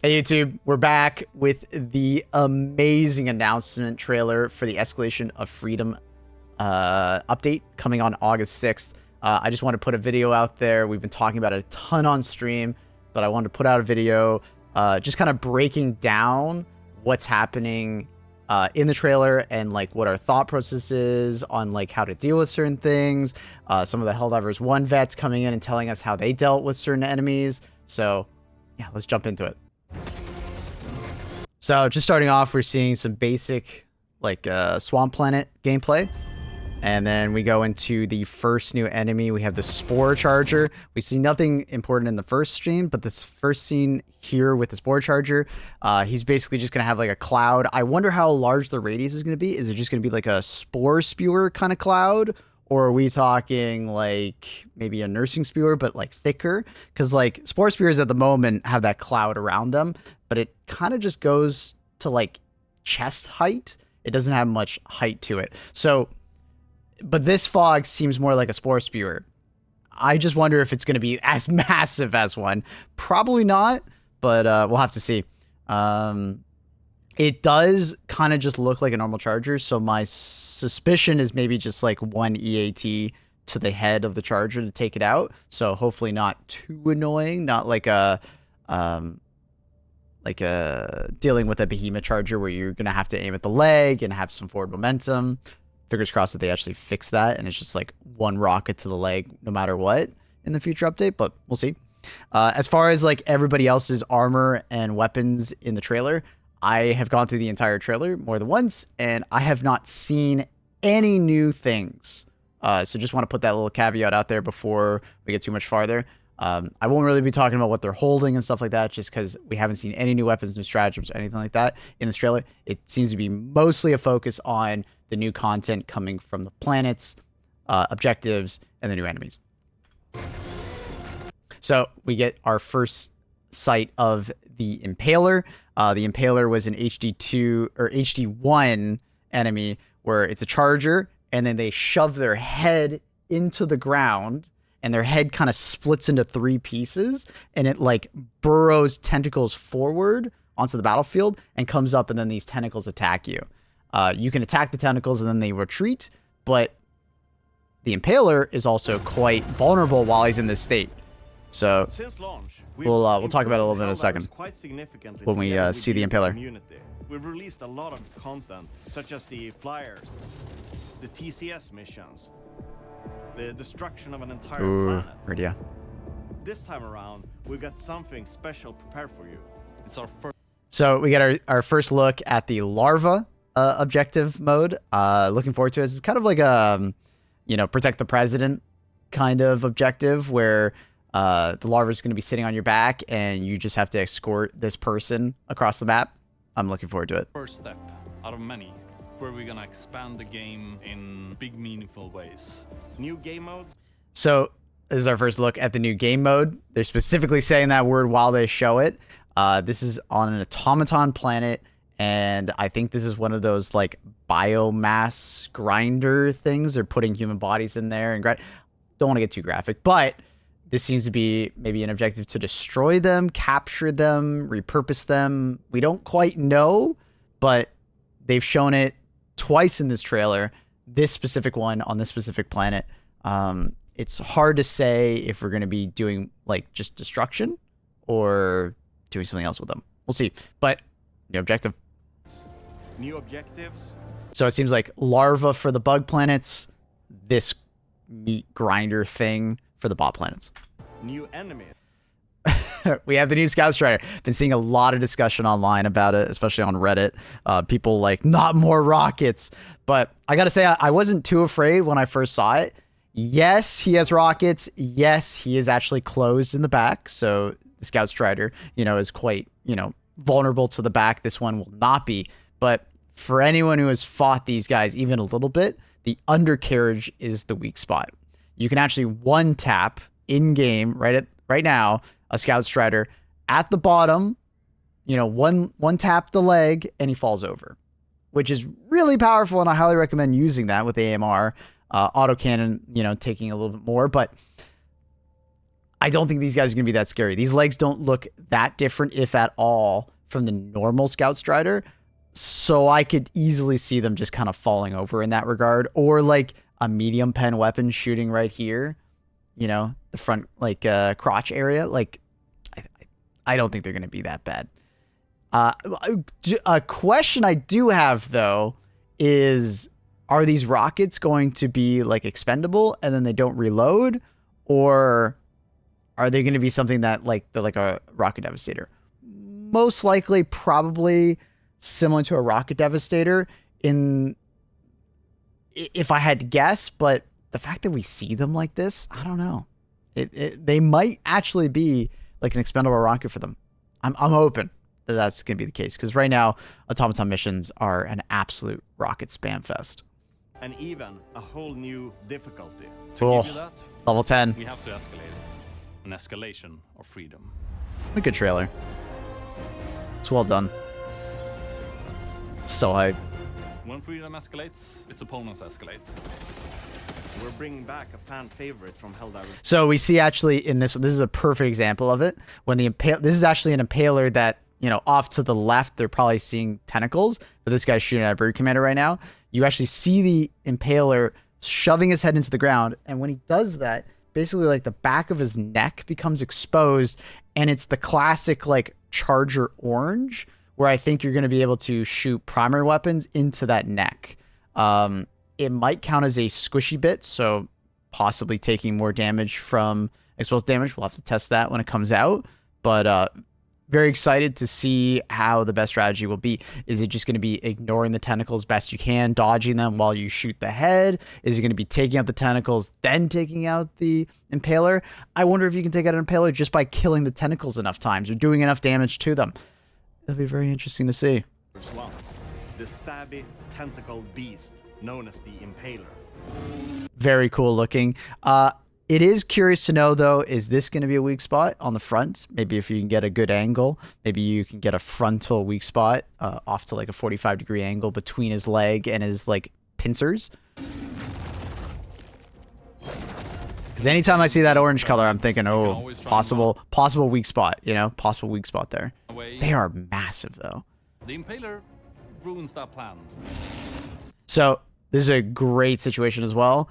Hey YouTube, we're back with the amazing announcement trailer for the Escalation of Freedom update coming on August 6th. I just want to put a video out there. We've been talking about it a ton on stream, but I wanted to put out a video just kind of breaking down what's happening in the trailer and like what our thought process is on like how to deal with certain things. Some of the Helldivers 1 vets coming in and telling us how they dealt with certain enemies. So yeah, let's jump into it. So just starting off, we're seeing some basic like Swamp Planet gameplay. And then we go into the first new enemy. We have the Spore Charger. We see nothing important in the first stream, but this first scene here with the Spore Charger, he's basically just going to have like a cloud. I wonder how large the radius is going to be. Is it just going to be like a Spore Spewer kind of cloud? Or are we talking like maybe a Nursing Spewer, but like thicker? Because like Spore Spears at the moment have that cloud around them, but it kind of just goes to like chest height. It doesn't have much height to it. So, but this fog seems more like a Spore Spewer. I just wonder if it's going to be as massive as one. Probably not, but we'll have to see. It does kind of just look like a normal charger, so my suspicion is maybe just like one EAT to the head of the charger to take it out. So hopefully not too annoying, not like a dealing with a behemoth charger where you're gonna have to aim at the leg and have some forward momentum. Fingers crossed that they actually fix that and it's just like one rocket to the leg no matter what in the future update, but we'll see. As far as like everybody else's armor and weapons in the trailer, I have gone through the entire trailer more than once, and I have not seen any new things. So just want to put that little caveat out there before we get too much farther. I won't really be talking about what they're holding and stuff like that, just because we haven't seen any new weapons, new stratagems, or anything like that in this trailer. It seems to be mostly a focus on the new content coming from the planets, objectives, and the new enemies. So we get our first sight of the Impaler. The Impaler was an HD2 or HD1 enemy where it's a charger and then they shove their head into the ground and their head kind of splits into 3 pieces and it like burrows tentacles forward onto the battlefield and comes up, and then these tentacles attack you. You can attack the tentacles and then they retreat, but the Impaler is also quite vulnerable while he's in this state. So since launch, we'll talk about it a little bit in a second when we see the Impaler. We've released a lot of content, such as the flyers, the TCS missions, the destruction of an entire planet. Right, yeah. This time around, we've got something special prepared for you. It's our first. So we get our first look at the Larva objective mode. Looking forward to it. It's kind of like a, protect the president kind of objective where the larva is going to be sitting on your back and you just have to escort this person across the map. I'm looking forward to it. First step out of many where we're going to expand the game in big, meaningful ways. New game modes. So this is our first look at the new game mode. They're specifically saying that word while they show it. This is on an automaton planet. And I think this is one of those like biomass grinder things. They're putting human bodies in there and don't want to get too graphic, but this seems to be maybe an objective to destroy them, capture them, repurpose them. We don't quite know, but they've shown it twice in this trailer, this specific one on this specific planet. It's hard to say if we're going to be doing like just destruction or doing something else with them. We'll see, but new objective. New objectives. So it seems like larva for the bug planets, this meat grinder thing for the bot planets. New enemy. We have the new Scout Strider. Been seeing a lot of discussion online about it, especially on Reddit. People like, not more rockets. But I gotta say, I wasn't too afraid when I first saw it. Yes, he has rockets. Yes, he is actually closed in the back. So the Scout Strider, is quite, vulnerable to the back. This one will not be. But for anyone who has fought these guys even a little bit, the undercarriage is the weak spot. You can actually one tap in game right now a Scout Strider at the bottom, one tap the leg and he falls over, which is really powerful, and I highly recommend using that with AMR. Autocannon, taking a little bit more, but I don't think these guys are going to be that scary. These legs don't look that different, if at all, from the normal Scout Strider. So I could easily see them just kind of falling over in that regard. Or like a medium pen weapon shooting right here, you know, the front, like crotch area. Like, I don't think they're going to be that bad. A question I do have, though, is are these rockets going to be like expendable and then they don't reload? Or are they going to be something that like they're like a rocket devastator? Most likely, probably similar to a rocket devastator if I had to guess, but the fact that we see them like this, I don't know. They might actually be like an expendable rocket for them. I'm hoping that that's going to be the case, because right now automaton missions are an absolute rocket spam fest. And even a whole new difficulty. To give you that, Level 10. we have to escalate it. An escalation of freedom. A good trailer. It's well done. So hype. When freedom escalates, its opponents escalate. We're bringing back a fan favorite from Helldivers. So we see actually in this is a perfect example of it. When this is actually an impaler that, you know, off to the left, they're probably seeing tentacles, but this guy's shooting at a bird commander right now. You actually see the impaler shoving his head into the ground. And when he does that, basically like the back of his neck becomes exposed, and it's the classic like charger orange, where I think you're going to be able to shoot primary weapons into that neck. It might count as a squishy bit, so possibly taking more damage from exposed damage. We'll have to test that when it comes out. But very excited to see how the best strategy will be. Is it just going to be ignoring the tentacles best you can, dodging them while you shoot the head? Is it going to be taking out the tentacles, then taking out the impaler? I wonder if you can take out an impaler just by killing the tentacles enough times or doing enough damage to them. It'll be very interesting to see. One, the stabby tentacled beast known as the Impaler. Very cool looking. It is curious to know, though, is this going to be a weak spot on the front? Maybe if you can get a good angle, maybe you can get a frontal weak spot off to like a 45-degree angle between his leg and his like pincers. Because anytime I see that orange color, I'm thinking, oh, possible weak spot, you know, possible weak spot there. They are massive, though. The Impaler ruins that plan. So this is a great situation as well.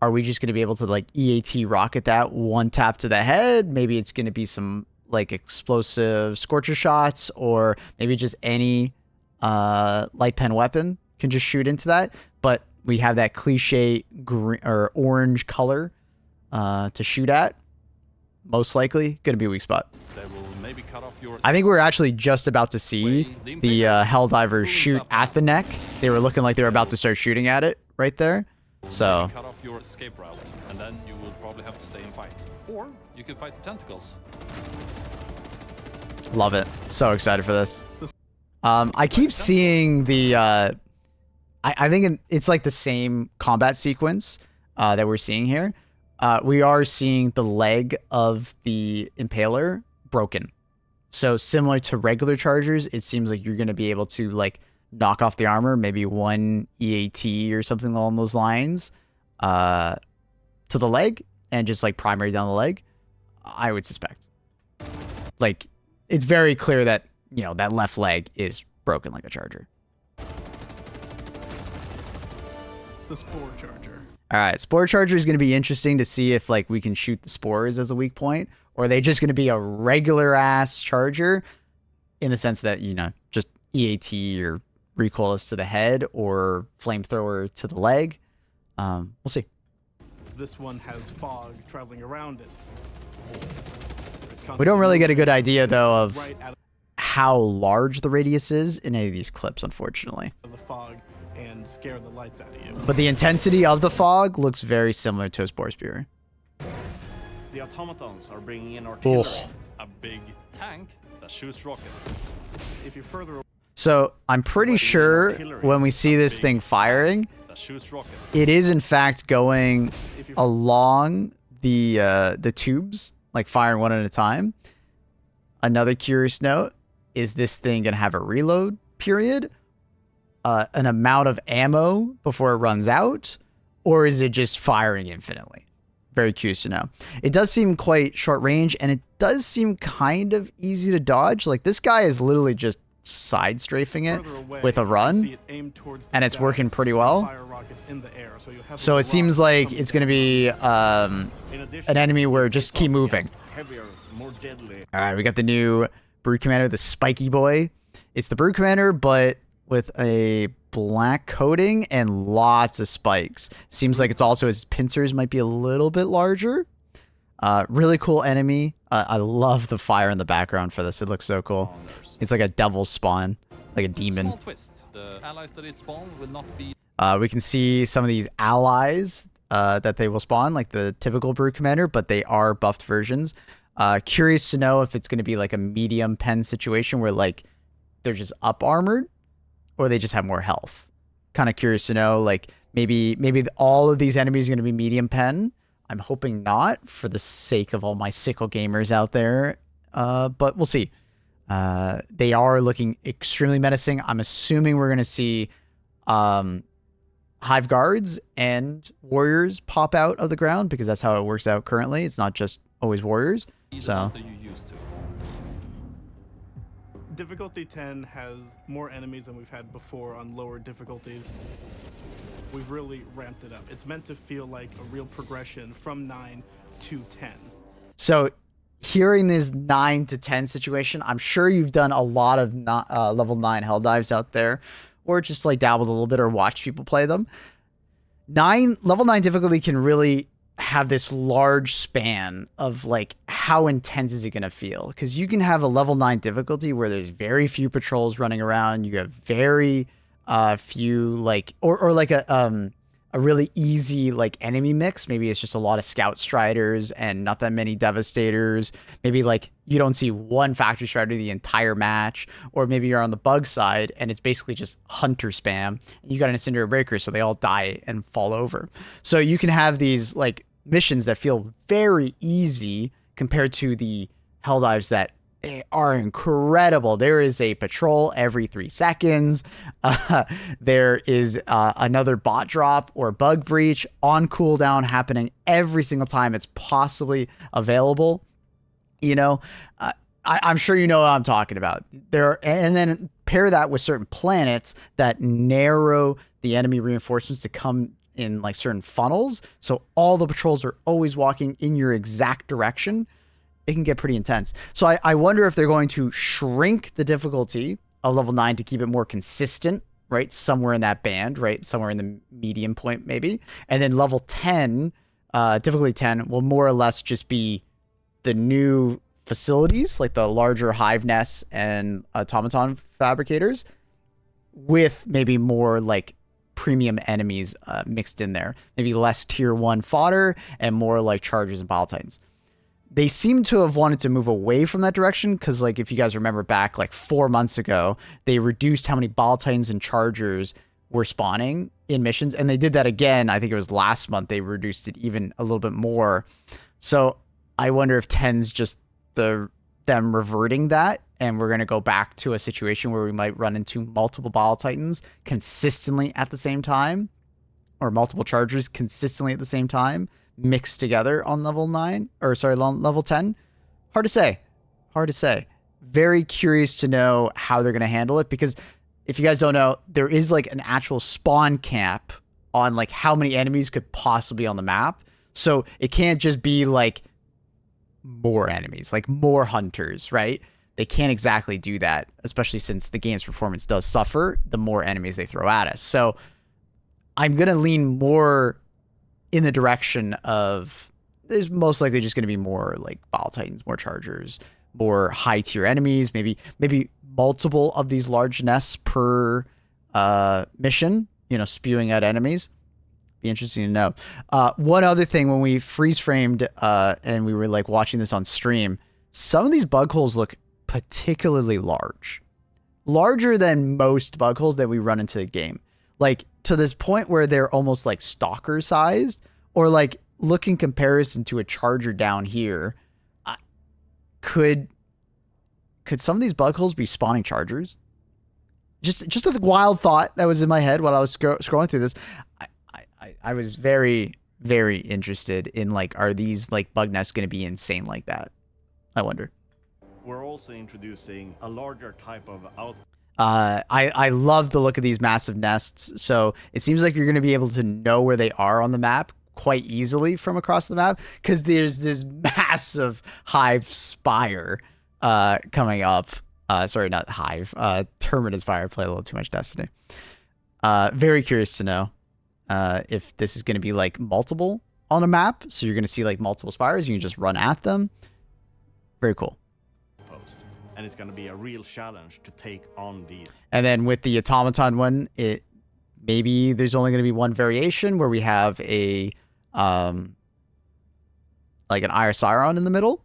Are we just going to be able to like EAT rocket that one tap to the head? Maybe it's going to be some like explosive scorcher shots, or maybe just any light pen weapon can just shoot into that. But we have that cliche green or orange color to shoot at. Most likely going to be a weak spot. They will maybe cut off your... I think we're actually just about to see the Helldivers shoot at the neck. They were looking like they were about to start shooting at it right there. So cut off your escape route, and then you will probably have to stay and fight. Or you can fight the tentacles. love it. So excited for this. I keep seeing the... I think it's like the same combat sequence that we're seeing here. We are seeing the leg of the Impaler broken. So similar to regular chargers, it seems like you're going to be able to like knock off the armor, maybe one EAT or something along those lines to the leg and just like primary down the leg, I would suspect. Like, it's very clear that, you know, that left leg is broken like a charger. The Spore Charger. All right, Spore Charger is going to be interesting to see if like we can shoot the spores as a weak point, or are they just going to be a regular ass charger in the sense that, you know, just EAT or recoilless to the head or flamethrower to the leg. We'll see. This one has fog traveling around it. We don't really get a good idea though of right out how large the radius is in any of these clips, unfortunately. of the fog and scare the lights out of you. But the intensity of the fog looks very similar to a Spore Spear. The automatons are bringing in artillery. Oh. A big tank that shoots rockets. If you're further away, So I'm pretty sure when we see this thing firing, That shoots rockets. it is in fact going if you're along the tubes, like firing one at a time. Another curious note, is this thing gonna have a reload period, an amount of ammo before it runs out, or is it just firing infinitely? Very curious to know. It does seem quite short range, and it does seem kind of easy to dodge. Like, this guy is literally just side strafing it with a run, and it's working pretty well. So it seems like it's going to be an enemy where just keep moving. All right, we got the new Brood Commander, the Spiky Boy. It's the Brood Commander, but with a black coating and lots of spikes. Seems like it's also, his pincers might be a little bit larger. Really cool enemy. I love the fire in the background for this. It looks so cool. It's like a devil spawn, like a demon. Small twist. The allies that it spawn will not be. We can see some of these allies that they will spawn, like the typical Brood Commander, but they are buffed versions. Curious to know if it's going to be like a medium pen situation where like they're just up armored, or they just have more health. Kind of curious to know, like maybe all of these enemies are going to be medium pen. I'm hoping not, for the sake of all my sickle gamers out there. But we'll see. They are looking extremely menacing. I'm assuming we're going to see Hive Guards and Warriors pop out of the ground, because that's how it works out currently. It's not just always Warriors. So. Difficulty 10 has more enemies than we've had before on lower difficulties. We've really ramped it up. It's meant to feel like a real progression from 9 to 10. So hearing this 9 to 10 situation, I'm sure you've done a lot of level 9 Helldives out there, or just like dabbled a little bit or watched people play them. Level 9 difficulty can really have this large span of like, how intense is it going to feel? Because you can have a level 9 difficulty where there's very few patrols running around. You have very few like, or like a really easy like enemy mix. Maybe it's just a lot of Scout Striders and not that many Devastators. Maybe like you don't see one Factory Strider the entire match, or maybe you're on the bug side and it's basically just Hunter spam. And you got an Incendiary Breaker, so they all die and fall over. So you can have these like missions that feel very easy compared to the Helldives that are incredible. There is a patrol every 3 seconds. There is another bot drop or bug breach on cooldown happening every single time it's possibly available. You know, I'm sure you know what I'm talking about. And then pair that with certain planets that narrow the enemy reinforcements to come in like certain funnels, so all the patrols are always walking in your exact direction. It can get pretty intense. So I wonder if they're going to shrink the difficulty of level 9 to keep it more consistent, right? Somewhere in that band, right? Somewhere in the medium point maybe. And then level 10, difficulty 10, will more or less just be the new facilities, like the larger hive nests and automaton fabricators, with maybe more like premium enemies mixed in there. Maybe less tier 1 fodder and more like chargers and bile titans. They seem to have wanted to move away from that direction, because like if you guys remember back like 4 months ago, they reduced how many bile titans and chargers were spawning in missions, and they did that again. I think it was last month they reduced it even a little bit more. So I wonder if 10's just them reverting that, and we're going to go back to a situation where we might run into multiple bile titans consistently at the same time, or multiple chargers consistently at the same time, mixed together on level 10. Hard to say. Very curious to know how they're going to handle it, because if you guys don't know, there is like an actual spawn cap on like how many enemies could possibly be on the map. So it can't just be like more enemies, like more hunters, right? They can't exactly do that, especially since the game's performance does suffer the more enemies they throw at us. So I'm going to lean more in the direction of there's most likely just going to be more like bile titans, more chargers, more high tier enemies, maybe multiple of these large nests per mission, you know, spewing out enemies. Be interesting to know. One other thing, when we freeze framed and we were like watching this on stream, some of these bug holes look particularly larger than most bug holes that we run into the game. Like to this point where they're almost like stalker sized, or like look in comparison to a charger down here. Could some of these bug holes be spawning chargers? Just a wild thought that was in my head while I was scrolling through this. I was very, very interested in like, are these like bug nests going to be insane like that? I wonder. We're also introducing a larger type of I love the look of these massive nests. So it seems like you're going to be able to know where they are on the map quite easily from across the map, because there's this massive hive spire coming up. Sorry, not hive. Terminus spire. Play a little too much Destiny. Very curious to know if this is going to be like multiple on a map. So you're going to see like multiple spires. You can just run at them. Very cool. post, and it's going to be a real challenge to take on the. And then with the automaton one, it maybe there's only going to be one variation where we have a like an Iosiron in the middle.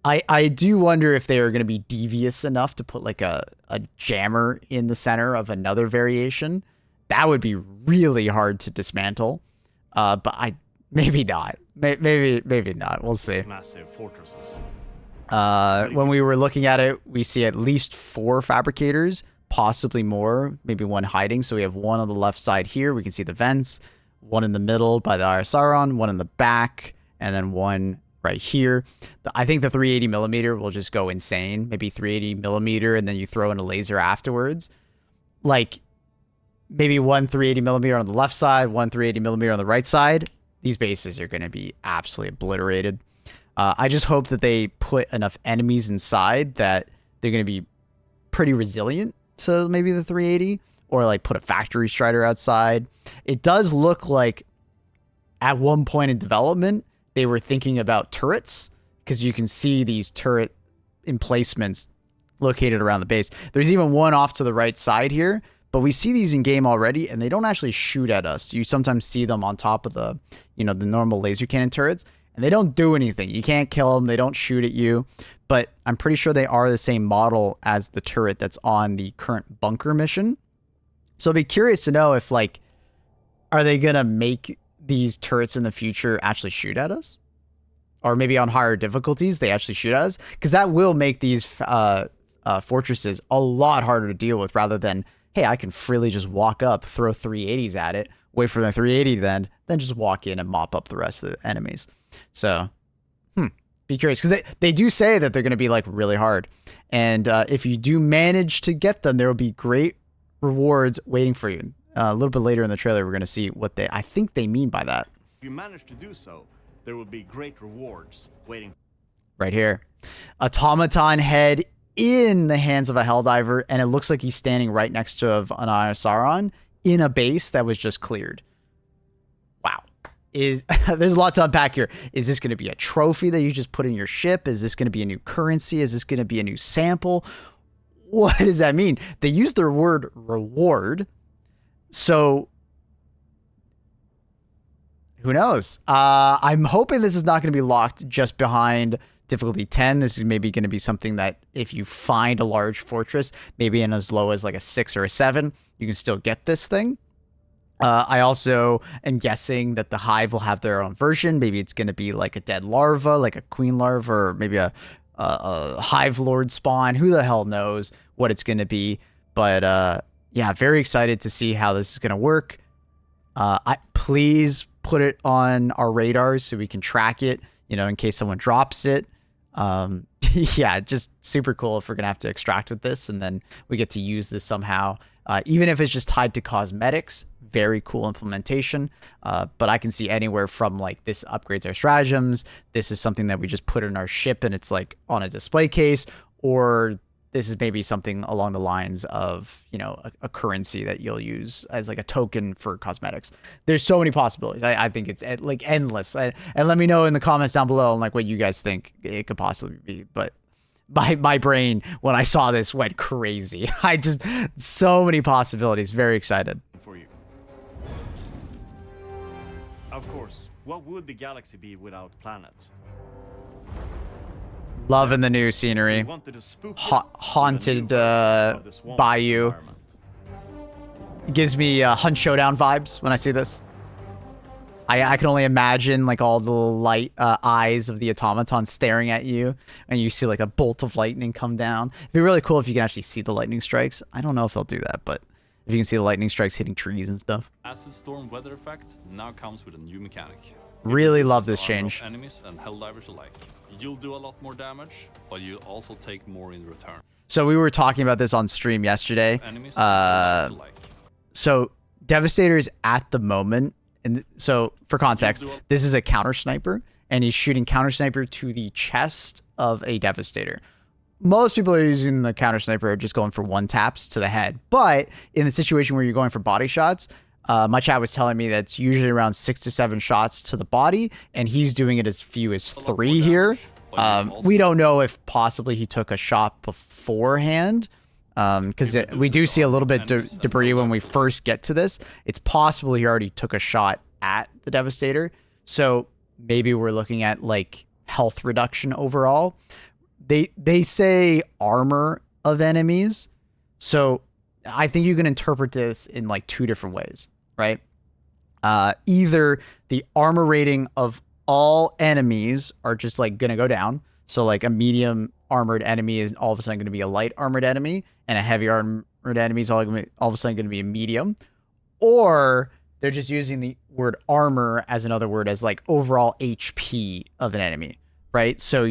I do wonder if they are going to be devious enough to put like a jammer in the center of another variation. That would be really hard to dismantle. But maybe not. Maybe not. We'll see. Massive fortresses. When we were looking at it, we see at least 4 fabricators, possibly more, maybe one hiding. So we have one on the left side here. We can see the vents, one in the middle by the Iosiron, one in the back, and then one right here. I think the 380 millimeter will just go insane. Maybe 380 millimeter, and then you throw in a laser afterwards. Like maybe one 380 millimeter on the left side, one 380 millimeter on the right side. These bases are going to be absolutely obliterated. I just hope that they put enough enemies inside that they're going to be pretty resilient to maybe the 380, or like put a factory strider outside. It does look like at one point in development, they were thinking about turrets, because you can see these turret emplacements located around the base. There's even one off to the right side here, but we see these in game already, and they don't actually shoot at us. You sometimes see them on top of the, the normal laser cannon turrets, and they don't do anything. You can't kill them. They don't shoot at you, but I'm pretty sure they are the same model as the turret that's on the current bunker mission. So I'd be curious to know if, like, are they going to make these turrets in the future actually shoot at us? Or maybe on higher difficulties, they actually shoot at us? Because that will make these fortresses a lot harder to deal with, rather than, hey, I can freely just walk up, throw 380s at it, wait for the 380 then just walk in and mop up the rest of the enemies. So, be curious, because they do say that they're going to be like really hard. And if you do manage to get them, there will be great rewards waiting for you. A little bit later in the trailer, we're going to see what I think they mean by that. If you manage to do so, there will be great rewards waiting. Right here. Automaton head in the hands of a Helldiver, and it looks like he's standing right next to an Iosiron in a base that was just cleared. Wow. There's a lot to unpack here. Is this going to be a trophy that you just put in your ship? Is this going to be a new currency? Is this going to be a new sample? What does that mean? They use the word reward. So who knows? I'm hoping this is not going to be locked just behind difficulty 10. This is maybe going to be something that if you find a large fortress, maybe in as low as like a 6 or a 7, you can still get this thing. I also am guessing that the hive will have their own version. Maybe it's going to be like a dead larva, like a queen larva, or maybe a hive lord spawn. Who the hell knows what it's going to be? But yeah, very excited to see how this is going to work. Please put it on our radars so we can track it, in case someone drops it. Yeah, just super cool if we're going to have to extract with this, and then we get to use this somehow. Even if it's just tied to cosmetics, very cool implementation. But I can see anywhere from like this upgrades our stratagems. This is something that we just put in our ship and it's like on a display case, or this is maybe something along the lines of, a currency that you'll use as like a token for cosmetics. There's so many possibilities. I think it's like endless. And let me know in the comments down below on like what you guys think it could possibly be. But my brain, when I saw this, went crazy. So many possibilities. Very excited. For you. Of course, what would the galaxy be without planets? Loving the new scenery. Haunted bayou. It gives me Hunt Showdown vibes when I see this. I can only imagine like all the light eyes of the automaton staring at you, and you see like a bolt of lightning come down. It'd be really cool if you can actually see the lightning strikes. I don't know if they'll do that, but If you can see the lightning strikes hitting trees and stuff. Acid Storm weather effect now comes with a new mechanic. It Really love reduces this the armor change. of enemies and Helldivers alike. You'll do a lot more damage, but you'll also take more in return. So we were talking about this on stream yesterday. Enemies and Helldivers alike. So Devastator's at the moment, and so for context, this is a counter sniper, and he's shooting counter sniper to the chest of a Devastator. Most people are using the counter sniper are just going for one taps to the head. But in the situation where you're going for body shots, my chat was telling me that it's usually around 6 to 7 shots to the body, and he's doing it as few as 3 here. We don't know if possibly he took a shot beforehand, because we do see a little bit debris when we first get to this. It's possible he already took a shot at the Devastator, so maybe we're looking at like health reduction overall. They say armor of enemies, so I think you can interpret this in like 2 different ways, right? Either the armor rating of all enemies are just like gonna go down, so like a medium armored enemy is all of a sudden gonna be a light armored enemy, and a heavy armored enemy is all of a sudden gonna be a medium, or they're just using the word armor as another word as like overall HP of an enemy, right? So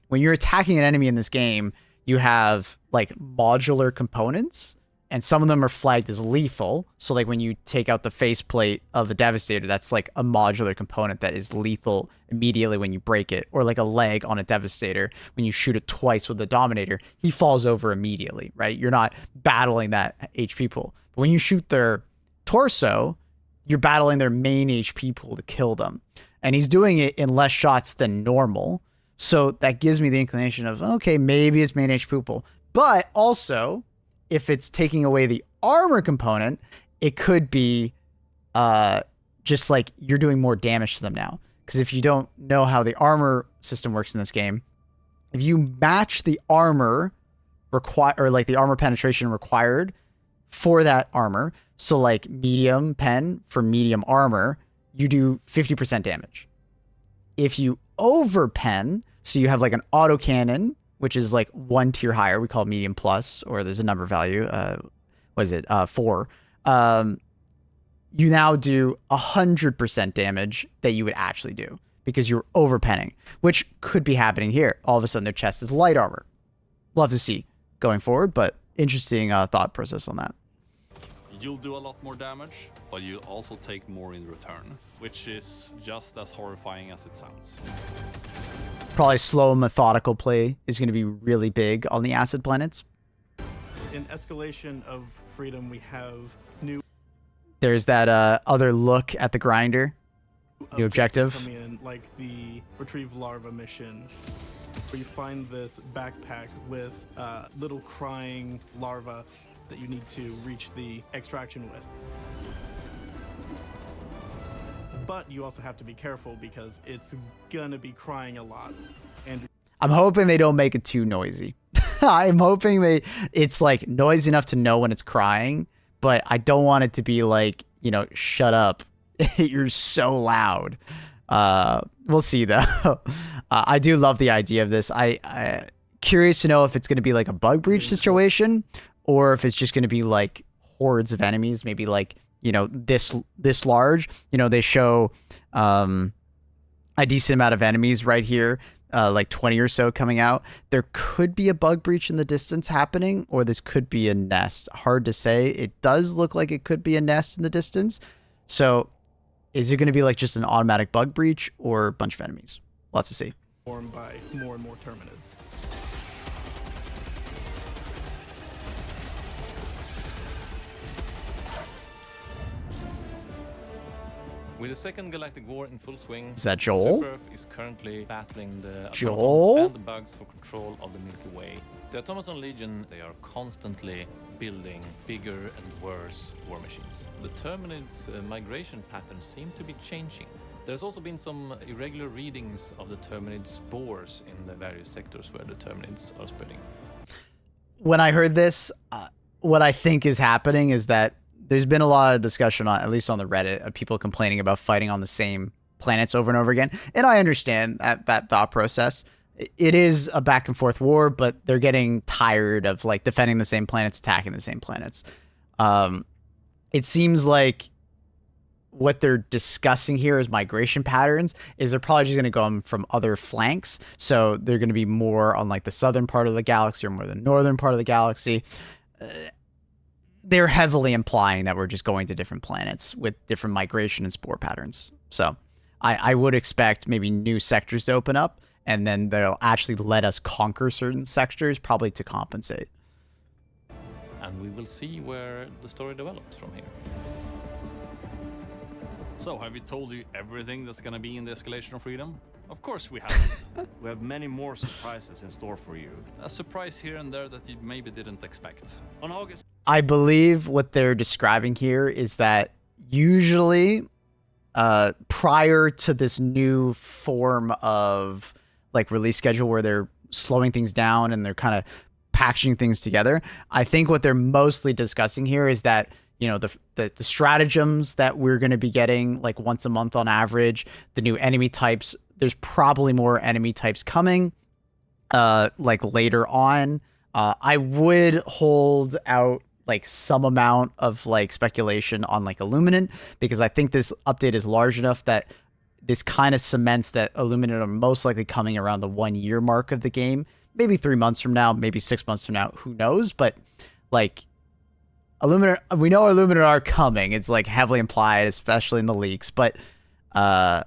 when you're attacking an enemy in this game, you have like modular components, and some of them are flagged as lethal. So like when you take out the faceplate of a Devastator, that's like a modular component that is lethal immediately when you break it. Or like a leg on a Devastator, when you shoot it twice with the Dominator, he falls over immediately, right? You're not battling that HP pool. But when you shoot their torso, you're battling their main HP pool to kill them. And he's doing it in less shots than normal. So that gives me the inclination of, okay, maybe it's main HP pool. But also, if it's taking away the armor component, it could be just like you're doing more damage to them now. Because if you don't know how the armor system works in this game, if you match the armor or like the armor penetration required for that armor, so like medium pen for medium armor, you do 50% damage. If you over pen, so you have like an autocannon, which is like 1 tier higher, we call it medium plus, or there's a number value, 4. You now do 100% damage that you would actually do because you're over penning, which could be happening here. All of a sudden their chest is light armor. Love to see going forward, but interesting thought process on that. You'll do a lot more damage, but you'll also take more in return, which is just as horrifying as it sounds. Probably slow, methodical play is going to be really big on the acid planets. In Escalation of Freedom, we have new... There's that other look at the grinder. New objective. Coming in, like the Retrieve Larva mission, where you find this backpack with little crying larva that you need to reach the extraction with. But you also have to be careful because it's gonna be crying a lot. And I'm hoping they don't make it too noisy. I'm hoping it's like noisy enough to know when it's crying, but I don't want it to be like, shut up. You're so loud. We'll see though. I do love the idea of this. I curious to know if it's going to be like a bug breach situation, or if it's just going to be like hordes of enemies, maybe like, this large. They show a decent amount of enemies right here, like 20 or so coming out. There could be a bug breach in the distance happening, or this could be a nest. Hard to say. It does look like it could be a nest in the distance. So is it going to be like just an automatic bug breach or a bunch of enemies? We'll have to see. Formed by more and more Terminids. With the second Galactic War in full swing, Is that Joel? Super-Earth is currently battling the Joel? automatons and the bugs for control of the Milky Way. The Automaton Legion, they are constantly building bigger and worse war machines. The Terminids' migration patterns seem to be changing. There's also been some irregular readings of the Terminid spores in the various sectors where the Terminids are spreading. When I heard this, what I think is happening is that there's been a lot of discussion on, at least on the Reddit, of people complaining about fighting on the same planets over and over again. And I understand that thought process. It is a back and forth war, but they're getting tired of like defending the same planets, attacking the same planets. It seems like what they're discussing here is migration patterns, is they're probably just going to go from other flanks. So they're going to be more on like the southern part of the galaxy or more the northern part of the galaxy. They're heavily implying that we're just going to different planets with different migration and spore patterns. So I would expect maybe new sectors to open up, and then they'll actually let us conquer certain sectors, probably to compensate. And we will see where the story develops from here. So, have we told you everything that's gonna be in the Escalation of Freedom? Of course we haven't. We have many more surprises in store for you. A surprise here and there that you maybe didn't expect. On August I believe what they're describing here is that usually prior to this new form of like release schedule where they're slowing things down and they're kind of packaging things together, I think what they're mostly discussing here is that, you know, the stratagems that we're going to be getting like once a month on average, the new enemy types, there's probably more enemy types coming like later on. I would hold out like some amount of like speculation on like Illuminant, because I think this update is large enough that this kind of cements that Illuminant are most likely coming around the 1 year mark of the game. Maybe 3 months from now, maybe 6 months from now, who knows? But like Illuminant, we know Illuminant are coming. It's like heavily implied, especially in the leaks. But I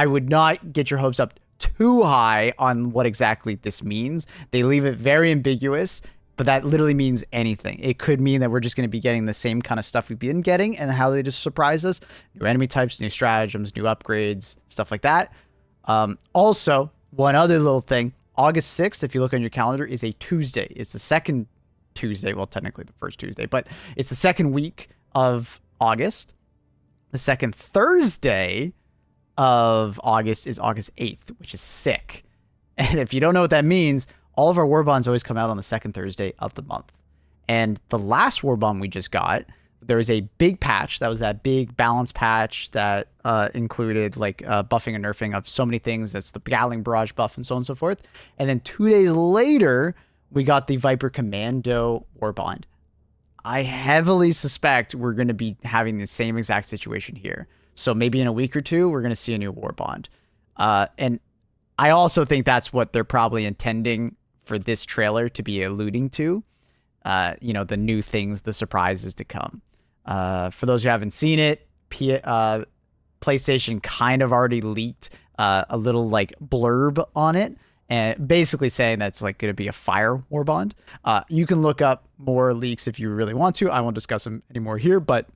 would not get your hopes up too high on what exactly this means. They leave it very ambiguous, but that literally means anything. It could mean that we're just going to be getting the same kind of stuff we've been getting, and how they just surprise us. New enemy types, new stratagems, new upgrades, stuff like that. Also, one other little thing. August 6th, if you look on your calendar, is a Tuesday. It's the second Tuesday. Well, technically the first Tuesday, but it's the second week of August. The second Thursday of August is August 8th, which is sick. And if you don't know what that means, all of our war bonds always come out on the second Thursday of the month. And the last war bond we just got, there was a big patch. That was that big balance patch that included like buffing and nerfing of so many things. That's the Gatling Barrage buff and so on and so forth. And then 2 days later, we got the Viper Commando war bond. I heavily suspect we're going to be having the same exact situation here. So maybe in a week or two, we're going to see a new war bond. And I also think that's what they're probably intending for this trailer to be alluding to. You know, the new things, the surprises to come. For those who haven't seen it, PlayStation kind of already leaked a little like blurb on it, and basically saying that's like going to be a fire war bond. You can look up more leaks if you really want to. I won't discuss them anymore here, but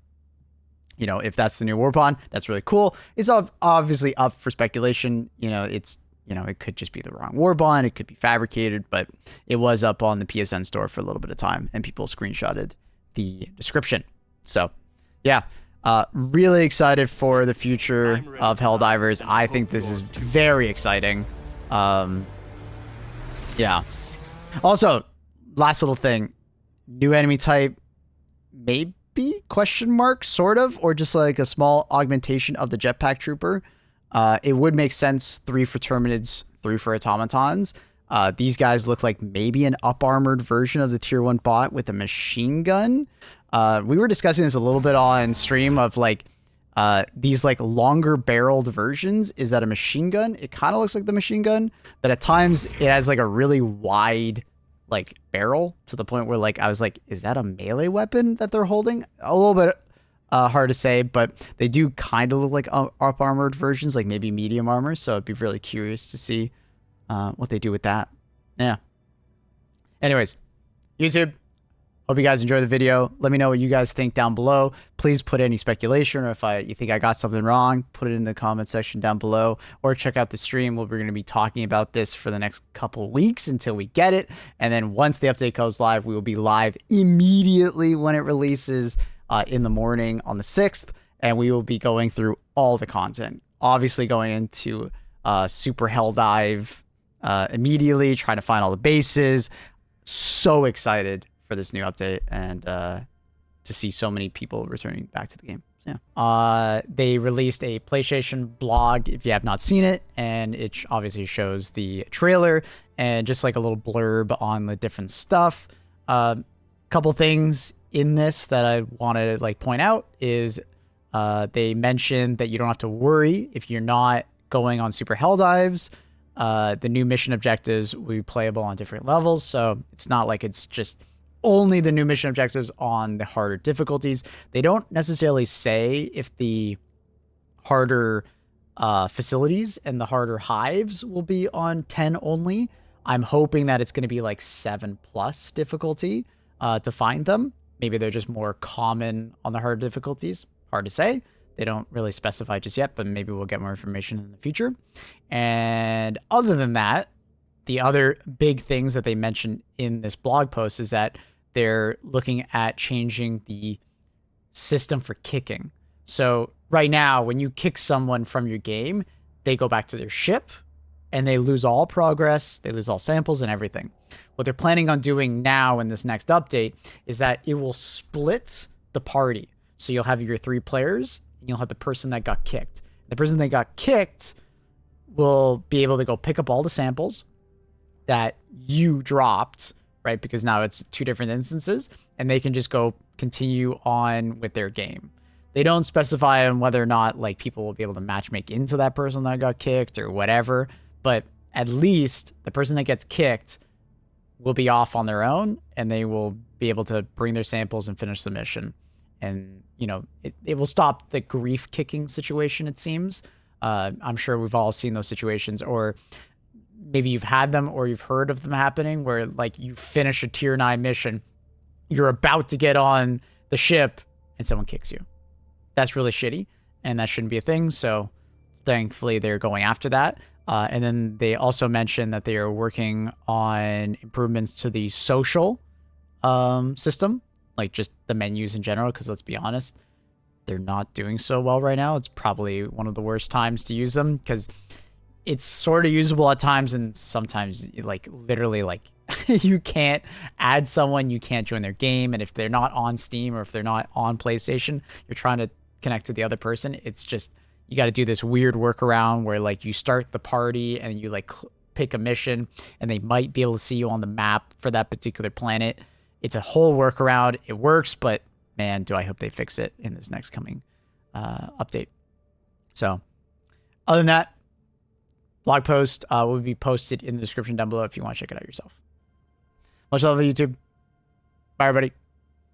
you know, if that's the new war bond, that's really cool. It's obviously up for speculation. You know, it's, you know, it could just be the wrong war bond. It could be fabricated, but it was up on the PSN store for a little bit of time, and people screenshotted the description. So, yeah, really excited for the future of Helldivers. I think this is very exciting. Yeah. Also, last little thing, new enemy type, maybe question mark, sort of, or just like a small augmentation of the jetpack trooper. It would make sense 3 for Terminids, 3 for automatons. These guys look like maybe an up-armored version of the tier 1 bot with a machine gun. We were discussing this a little bit on stream of like these like longer barreled versions. Is that a machine gun? It kind of looks like the machine gun, but at times it has like a really wide like barrel to the point where like I was like, is that a melee weapon that they're holding? A little bit hard to say, but they do kind of look like up armored versions, like maybe medium armor. So I'd be really curious to see what they do with that. Yeah. Anyways, YouTube, hope you guys enjoy the video. Let me know what you guys think down below. Please put any speculation, or if you think I got something wrong, put it in the comment section down below, or check out the stream where we're going to be talking about this for the next couple of weeks until we get it. And then once the update goes live, we will be live immediately when it releases in the morning on the 6th, and we will be going through all the content. Obviously going into Super Helldive immediately, trying to find all the bases. So excited for this new update, and to see so many people returning back to the game. Yeah. They released a PlayStation blog if you have not seen it, and it obviously shows the trailer and just like a little blurb on the different stuff. Couple things. in this that I want to like point out is they mentioned that you don't have to worry if you're not going on super Helldives. The new mission objectives will be playable on different levels, so it's not like it's just only the new mission objectives on the harder difficulties. They don't necessarily say if the harder facilities and the harder hives will be on 10 only. I'm hoping that it's going to be like 7+ difficulty to find them. Maybe they're just more common on the harder difficulties. Hard to say. They don't really specify just yet, but maybe we'll get more information in the future. And other than that, the other big things that they mentioned in this blog post is that they're looking at changing the system for kicking. So right now, when you kick someone from your game, they go back to their ship and they lose all progress, they lose all samples and everything. What they're planning on doing now in this next update is that it will split the party. So you'll have your 3 players, and you'll have the person that got kicked. The person that got kicked will be able to go pick up all the samples that you dropped, right? Because now it's 2 different instances, and they can just go continue on with their game. They don't specify on whether or not like people will be able to matchmake into that person that got kicked or whatever, but at least the person that gets kicked will be off on their own, and they will be able to bring their samples and finish the mission. And, you know, it will stop the grief kicking situation, it seems. I'm sure we've all seen those situations, or maybe you've had them or you've heard of them happening where, like, you finish a tier 9 mission, you're about to get on the ship, and someone kicks you. That's really shitty, and that shouldn't be a thing, so thankfully they're going after that. And then they also mentioned that they are working on improvements to the social system, like just the menus in general, because let's be honest, they're not doing so well right now. It's probably one of the worst times to use them because it's sort of usable at times, and sometimes like literally like you can't add someone, you can't join their game, and if they're not on Steam or if they're not on PlayStation, you're trying to connect to the other person. It's just, you got to do this weird workaround where like you start the party and you like pick a mission and they might be able to see you on the map for that particular planet. It's a whole workaround. It works, but man, do I hope they fix it in this next coming update. So other than that, blog post will be posted in the description down below if you want to check it out yourself. Much love on YouTube. Bye, everybody.